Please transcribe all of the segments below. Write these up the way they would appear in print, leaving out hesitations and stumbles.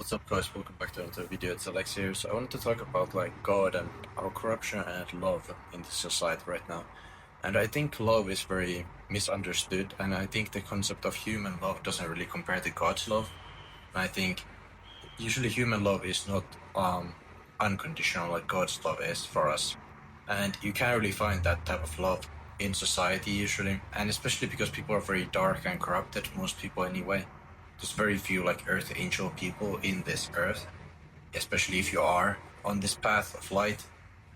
What's up, guys? Welcome back to another video. It's Alex here. So I wanted to talk about God and our corruption and love in the society right now. And I think love is very misunderstood, and I think the concept of human love doesn't really compare to God's love. And I think usually human love is not unconditional like God's love is for us. And you can't really find that type of love in society usually, and especially because people are very dark and corrupted, most people anyway. There's very few like earth angel people in this earth, especially if you are on this path of light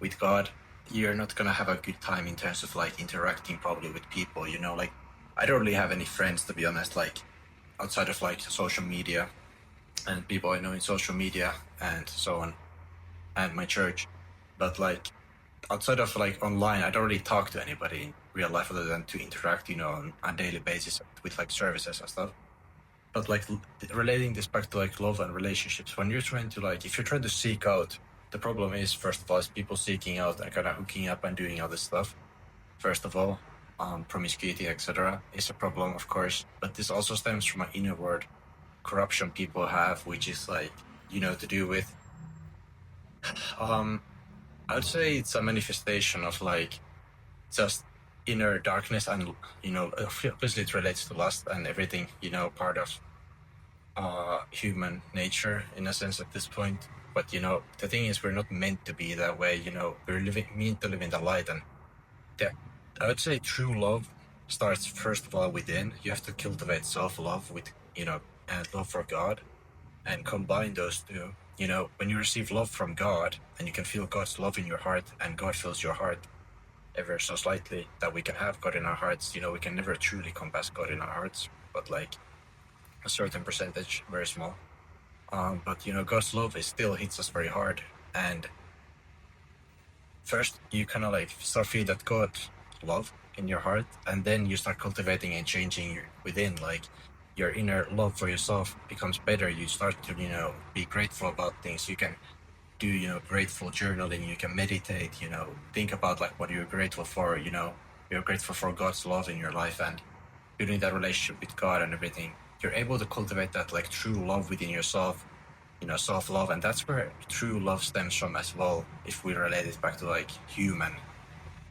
with God. You're not gonna have a good time in terms of like interacting probably with people, like I don't really have any friends, to be honest, like outside of like social media and people I know in social media and so on, and my church. But like outside of like online, I don't really talk to anybody in real life other than to interact, on a daily basis with like services and stuff. But like relating this back to like love and relationships, when you're trying to like, if you're trying to seek out, the problem is first of all is people seeking out and kind of hooking up and doing other stuff. First of all, promiscuity, etc., is a problem, of course. But this also stems from an inner word corruption people have, which is like, to do with. I would say it's a manifestation of like just inner darkness, and obviously it relates to lust and everything, part of human nature in a sense at this point. But the thing is, we're not meant to be that way. We're meant to live in the light, and I would say true love starts first of all within. You have to cultivate self-love with and love for God, and combine those two. When you receive love from God and you can feel God's love in your heart, and God fills your heart ever so slightly, that we can have God in our hearts. We can never truly compass God in our hearts, but like a certain percentage, very small. But God's love still hits us very hard, and first you kind of like start feeling that God love in your heart, and then you start cultivating and changing within, like your inner love for yourself becomes better. You start to be grateful about things. You can do grateful journaling. You can meditate. Think about like what you're grateful for. You're grateful for God's love in your life, and building that relationship with God and everything. You're able to cultivate that like true love within yourself, self-love, and that's where true love stems from as well. If we relate it back to like human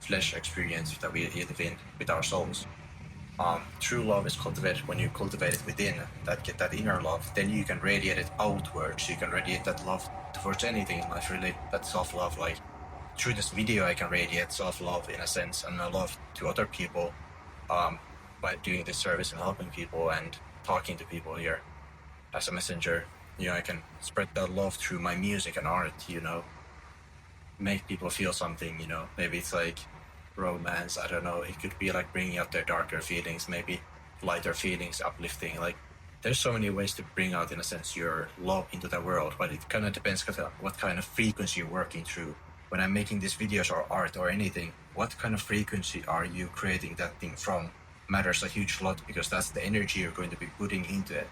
flesh experience that we live in with our souls. True love is cultivated when you cultivate it within, that inner love, then you can radiate it outwards. You can radiate that love towards anything in life, really, that self-love. Like through this video, I can radiate self-love in a sense, and my love to other people by doing this service and helping people and talking to people here as a messenger. I can spread that love through my music and art, make people feel something, maybe it's like romance, I don't know, it could be like bringing out their darker feelings, maybe lighter feelings, uplifting. Like there's so many ways to bring out, in a sense, your love into the world, but it kind of depends what kind of frequency you're working through. When I'm making these videos or art or anything, what kind of frequency are you creating that thing from matters a huge lot, because that's the energy you're going to be putting into it.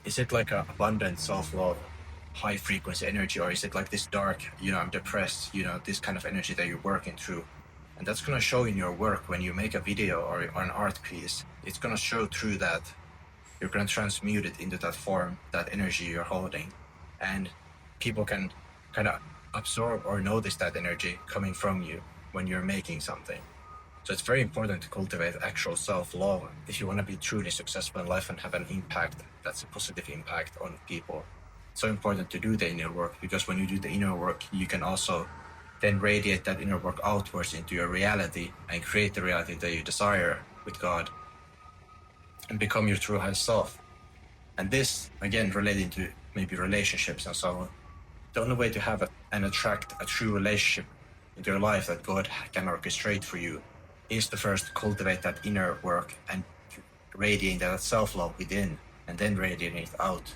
Is it like an abundant self-love, high frequency energy, or is it like this dark, I'm depressed, this kind of energy that you're working through? And that's going to show in your work when you make a video or an art piece. It's going to show through that. You're going to transmute it into that form, that energy you're holding, and people can kind of absorb or notice that energy coming from you when you're making something. So it's very important to cultivate actual self-love if you want to be truly successful in life and have an impact that's a positive impact on people. It's so important to do the inner work, because when you do the inner work, you can also then radiate that inner work outwards into your reality and create the reality that you desire with God and become your true high self. And this, again, relating to maybe relationships and so on. The only way to have and attract a true relationship into your life that God can orchestrate for you is to first cultivate that inner work and radiate that self-love within, and then radiating it out.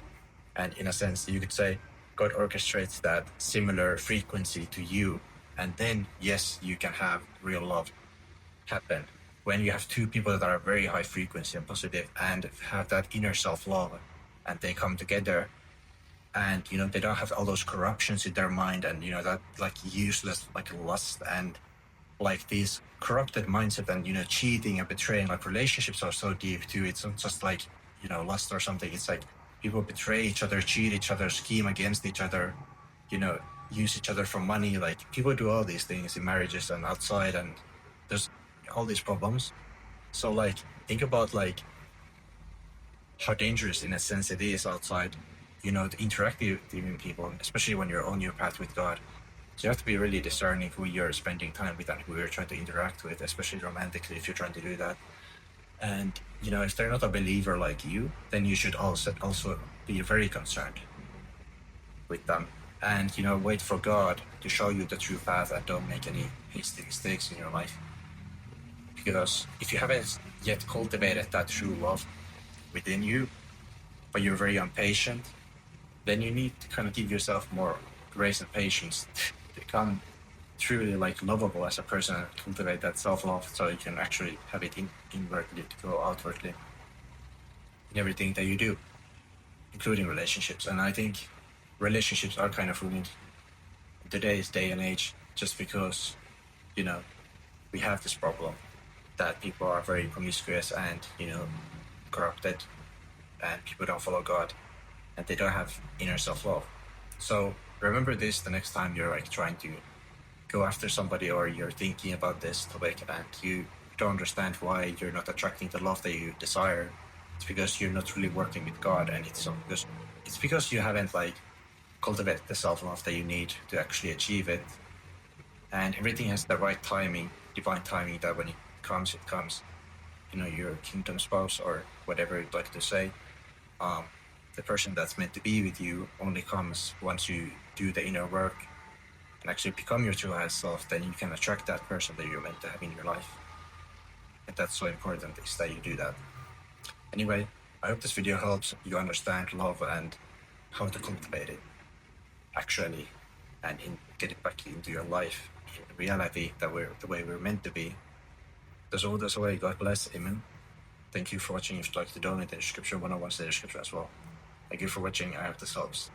And in a sense, you could say God orchestrates that similar frequency to you, and then yes, you can have real love happen when you have two people that are very high frequency and positive and have that inner self-love, and they come together, and they don't have all those corruptions in their mind, and that like useless like lust and like these corrupted mindset and cheating and betraying. Like relationships are so deep too. It's not just like lust or something. It's like people betray each other, cheat each other, scheme against each other, you know, use each other for money. Like, people do all these things in marriages and outside, and there's all these problems. So, like, think about, like, how dangerous in a sense it is outside, you know, to interact with people, especially when you're on your path with God. So you have to be really discerning who you're spending time with and who you're trying to interact with, especially romantically, if you're trying to do that. And, you know, if they're not a believer like you, then you should also be very concerned with them. And, you know, wait for God to show you the true path and don't make any hasty mistakes in your life. Because if you haven't yet cultivated that true love within you, but you're very impatient, then you need to kind of give yourself more grace and patience to become truly, like, lovable as a person and cultivate that self-love, so you can actually have it inwardly to go outwardly in everything that you do, including relationships. And I think relationships are kind of ruined in today's day and age, just because, you know, we have this problem that people are very promiscuous and, you know, corrupted, and people don't follow God, and they don't have inner self-love. So remember this the next time you're, like, trying to go after somebody, or you're thinking about this topic and you don't understand why you're not attracting the love that you desire. It's because you're not really working with God, and it's because you haven't, like, cultivated the self-love that you need to actually achieve it. And everything has the right timing, divine timing, that when it comes, it comes. You know, your kingdom spouse, or whatever you'd like to say, the person that's meant to be with you only comes once you do the inner work and actually become your true highest self. Then you can attract that person that you're meant to have in your life. And that's so important, is that you do that. Anyway, I hope this video helps you understand love and how to cultivate it actually, and get it back into your life in reality, that we're the way we're meant to be. There's all this way. God bless. Amen. Thank you for watching. If you'd like to donate, the description 101's the description as well. Thank you for watching. I hope this helps.